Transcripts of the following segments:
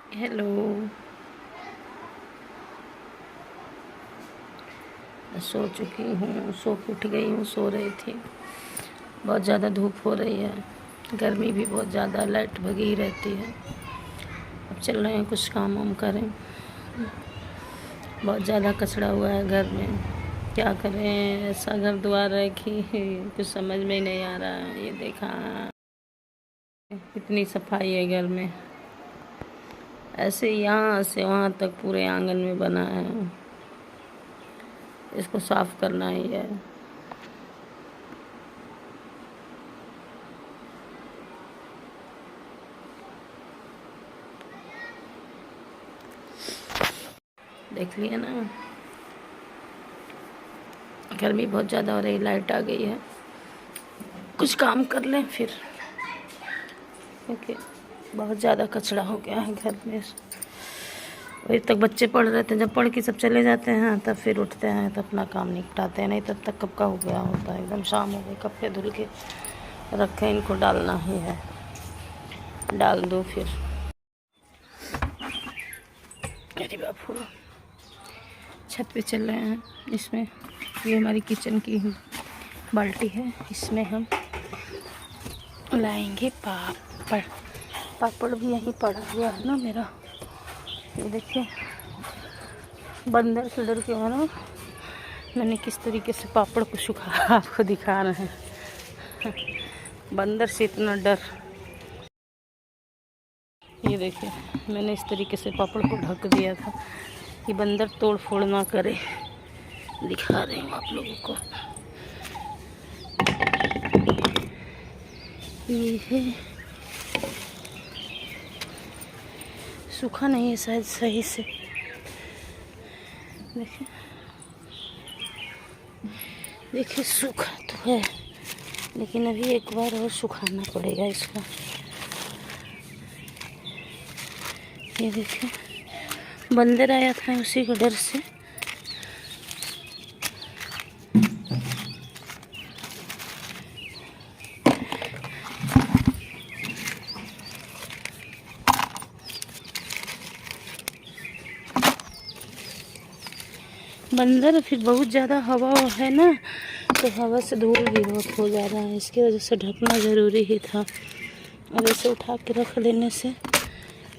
Hello. सो चुकी हूँ, सो के उठ गई हूँ, सो रही थी। बहुत ज़्यादा धूप हो रही है, गर्मी भी बहुत ज़्यादा, लाइट भगी ही रहती है। अब चल रहे हैं कुछ काम वाम करें। बहुत ज़्यादा कचरा हुआ है घर में, क्या करें। ऐसा घर द्वार है कि कुछ समझ में ही नहीं आ रहा है। ये देखा कितनी सफाई है घर में, ऐसे यहाँ से वहाँ तक पूरे आंगन में बना है। इसको साफ करना ही है। देख लिया ना, गर्मी बहुत ज़्यादा हो रही, लाइट आ गई है। कुछ काम कर लें फिर, क्योंकि बहुत ज़्यादा कचरा हो गया है घर में। वही तक बच्चे पढ़ रहे थे, जब पढ़ के सब चले जाते हैं तब फिर उठते हैं तो अपना काम निपटाते हैं, नहीं तब तक कब का हो गया होता है। एकदम शाम हो गई, कपड़े धुल के रखे, इनको डालना ही है, डाल दो फिर। अरे बापू, छत पे चल रहे हैं। इसमें ये हमारी किचन की बाल्टी है, इसमें हम लाएंगे पापड़। पापड़ भी यहीं पड़ा हुआ है ना मेरा। ये देखिए, बंदर से डर के हो ना, मैंने किस तरीके से पापड़ को सुखा आपको दिखा रहे हैं। बंदर से इतना डर। ये देखिए, मैंने इस तरीके से पापड़ को ढक दिया था कि बंदर तोड़ फोड़ ना करे। दिखा रही हूँ आप लोगों को। ये है, सूखा नहीं है शायद सही से। देखिए देखिए, सूखा तो है लेकिन अभी एक बार और सुखाना पड़ेगा इसको। ये देखिए, बंदर आया था, उसी के डर से बंदर। फिर बहुत ज़्यादा हवा है ना, तो हवा से धूल भी बहुत हो जा रहा है, इसकी वजह से ढकना ज़रूरी ही था। और ऐसे उठा के रख लेने से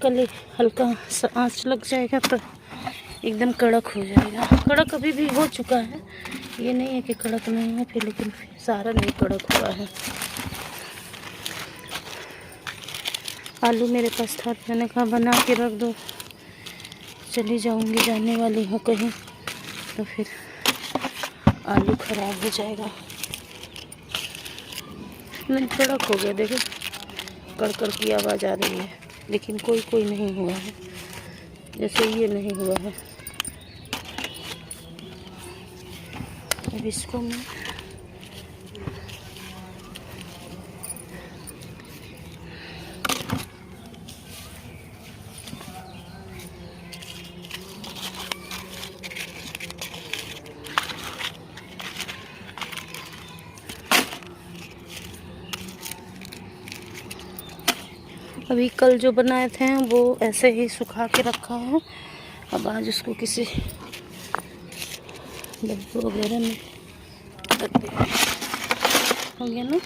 कल हल्का सा आँच लग जाएगा तो एकदम कड़क हो जाएगा। कड़क अभी भी हो चुका है, ये नहीं है कि कड़क नहीं है फिर, लेकिन फिर सारा नहीं कड़क हुआ है। आलू मेरे पास था, मैंने कहा बना के रख दो, चली जाऊंगी, जाने वाली हूँ कहीं, तो फिर आलू खराब हो जाएगा। नहीं, कड़क हो गया, देखो कड़कड़ की आवाज़ आ रही है, लेकिन कोई कोई नहीं हुआ है, जैसे ये नहीं हुआ है। अब इसको मैं अभी कल जो बनाए थे वो ऐसे ही सुखा के रखा है। अब आज उसको किसी डब्बे वगैरह में रख देंगे। हो गया ना।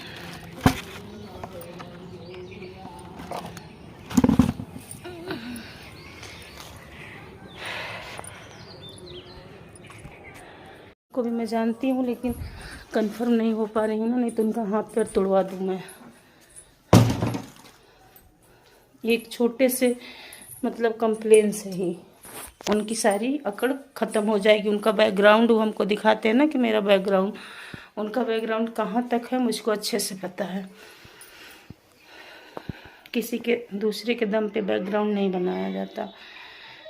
को भी मैं जानती हूँ, लेकिन कंफर्म नहीं हो पा रही हूँ ना, नहीं तो उनका हाथ पैर तोड़वा दूँ मैं। एक छोटे से मतलब कंप्लेन से ही उनकी सारी अकड़ ख़त्म हो जाएगी। उनका बैकग्राउंड वो हमको दिखाते हैं ना कि मेरा बैकग्राउंड, उनका बैकग्राउंड कहाँ तक है मुझको अच्छे से पता है। किसी के दूसरे के दम पे बैकग्राउंड नहीं बनाया जाता।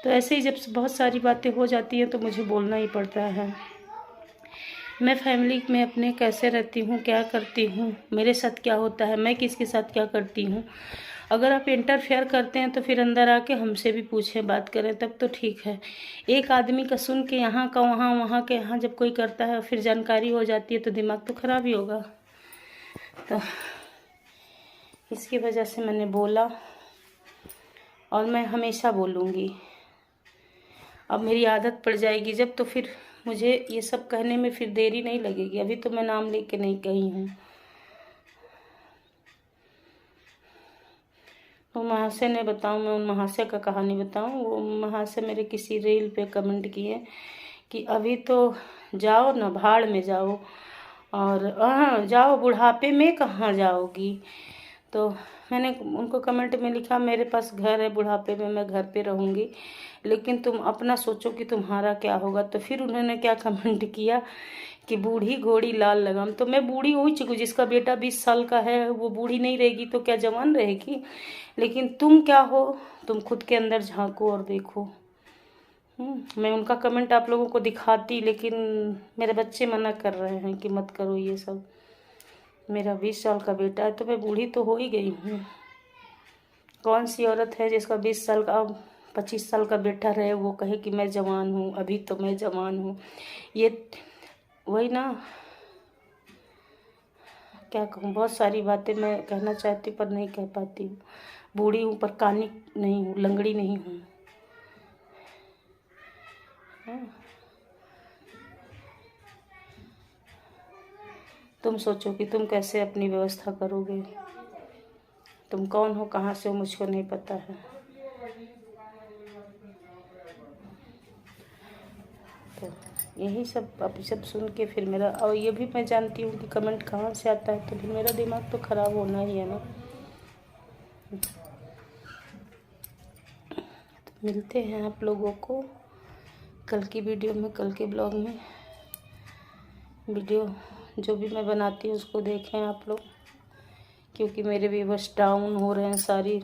तो ऐसे ही जब बहुत सारी बातें हो जाती हैं तो मुझे बोलना ही पड़ता है। मैं फैमिली में अपने कैसे रहती हूँ, क्या करती हूँ, मेरे साथ क्या होता है, मैं किसके साथ क्या करती हूँ। अगर आप इंटरफेयर करते हैं तो फिर अंदर आके हमसे भी पूछें, बात करें, तब तो ठीक है। एक आदमी का सुन के यहाँ का वहाँ, वहाँ के यहाँ जब कोई करता है फिर जानकारी हो जाती है तो दिमाग तो ख़राब ही होगा। तो इसकी वजह से मैंने बोला। और मैं हमेशा बोलूँगी। अब मेरी आदत पड़ जाएगी जब, तो फिर मुझे ये सब कहने में फिर देरी नहीं लगेगी। अभी तो मैं नाम लेके नहीं कही हूँ। वो महाशय ने बताऊँ, मैं उन महाशय का कहानी बताऊँ। वो महाशय मेरे किसी रील पे कमेंट किए कि अभी तो जाओ ना, भाड़ में जाओ, और हाँ जाओ, बुढ़ापे में कहाँ जाओगी। तो मैंने उनको कमेंट में लिखा, मेरे पास घर है, बुढ़ापे में मैं घर पे रहूँगी, लेकिन तुम अपना सोचो कि तुम्हारा क्या होगा। तो फिर उन्होंने क्या कमेंट किया कि बूढ़ी घोड़ी लाल लगाम। तो मैं बूढ़ी हो ही चुकी, जिसका बेटा 20 साल का है वो बूढ़ी नहीं रहेगी तो क्या जवान रहेगी। लेकिन तुम क्या हो, तुम खुद के अंदर झांको और देखो। मैं उनका कमेंट आप लोगों को दिखाती, लेकिन मेरे बच्चे मना कर रहे हैं कि मत करो ये सब। मेरा 20 साल का बेटा है तो मैं बूढ़ी तो हो ही गई हूँ। कौन सी औरत है जिसका 20 साल का 25 साल का बेटा रहे, वो कहे कि मैं जवान हूँ, अभी तो मैं जवान हूँ। ये वही ना, क्या कहूँ, बहुत सारी बातें मैं कहना चाहती हूँ पर नहीं कह पाती हूँ। बूढ़ी हूँ पर कानी नहीं हूँ, लंगड़ी नहीं हूँ। तुम सोचो कि तुम कैसे अपनी व्यवस्था करोगे। तुम कौन हो, कहाँ से हो, मुझको नहीं पता है। तो यही सब अब सब सुन के फिर मेरा, और ये भी मैं जानती हूँ कि कमेंट कहाँ से आता है, तो फिर मेरा दिमाग तो ख़राब होना ही है ना। तो मिलते हैं आप लोगों को कल की वीडियो में, कल के ब्लॉग में। वीडियो जो भी मैं बनाती हूँ उसको देखें आप लोग, क्योंकि मेरे व्यूअर्स डाउन हो रहे हैं। सारी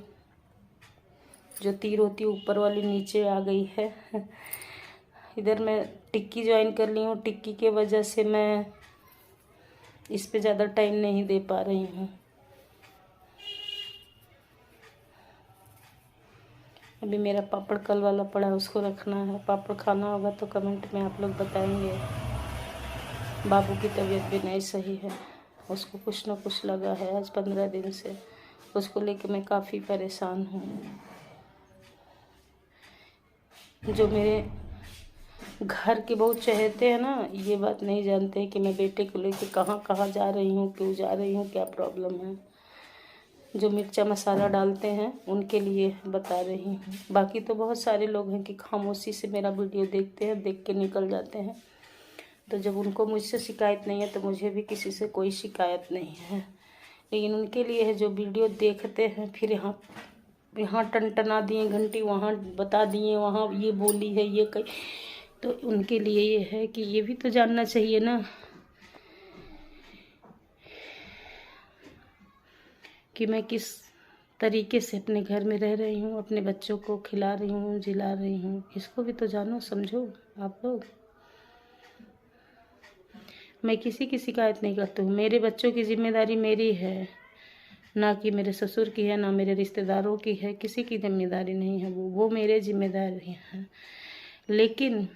जो तीर होती है ऊपर वाली नीचे आ गई है। इधर मैं टिक्की ज्वाइन कर ली हूँ, टिक्की के वजह से मैं इस पे ज़्यादा टाइम नहीं दे पा रही हूँ। अभी मेरा पापड़ कल वाला पड़ा है, उसको रखना है। पापड़ खाना होगा तो कमेंट में आप लोग बताएंगे। बाबू की तबीयत भी नहीं सही है, उसको कुछ ना कुछ लगा है आज 15 दिन से। उसको लेके मैं काफ़ी परेशान हूँ। जो मेरे घर के बहुत चहेते हैं ना, ये बात नहीं जानते कि मैं बेटे को लेके कहाँ कहाँ जा रही हूँ, क्यों जा रही हूँ, क्या प्रॉब्लम है। जो मिर्चा मसाला डालते हैं उनके लिए बता रही हूँ। बाकी तो बहुत सारे लोग हैं कि खामोशी से मेरा वीडियो देखते हैं, देख के निकल जाते हैं। तो जब उनको मुझसे शिकायत नहीं है तो मुझे भी किसी से कोई शिकायत नहीं है। लेकिन उनके लिए है जो वीडियो देखते हैं, फिर यहाँ टनटना दिए घंटी, वहाँ बता दिए, वहाँ ये बोली है, ये कही। तो उनके लिए ये है कि ये भी तो जानना चाहिए ना कि मैं किस तरीके से अपने घर में रह रही हूँ, अपने बच्चों को खिला रही हूँ, जिला रही हूँ। इसको भी तो जानो समझो आप लोग। मैं किसी की शिकायत नहीं करती हूँ। मेरे बच्चों की जिम्मेदारी मेरी है, ना कि मेरे ससुर की है, ना मेरे रिश्तेदारों की है। किसी की जिम्मेदारी नहीं है, वो मेरे जिम्मेदारी हैं। लेकिन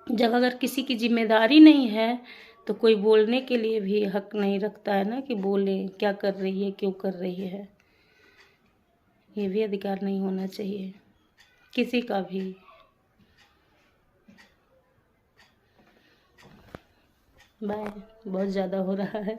जब अगर किसी की जिम्मेदारी नहीं है तो कोई बोलने के लिए भी हक नहीं रखता है ना, कि बोले क्या कर रही है, क्यों कर रही है। ये भी अधिकार नहीं होना चाहिए किसी का भी। बाय, बहुत ज़्यादा हो रहा है।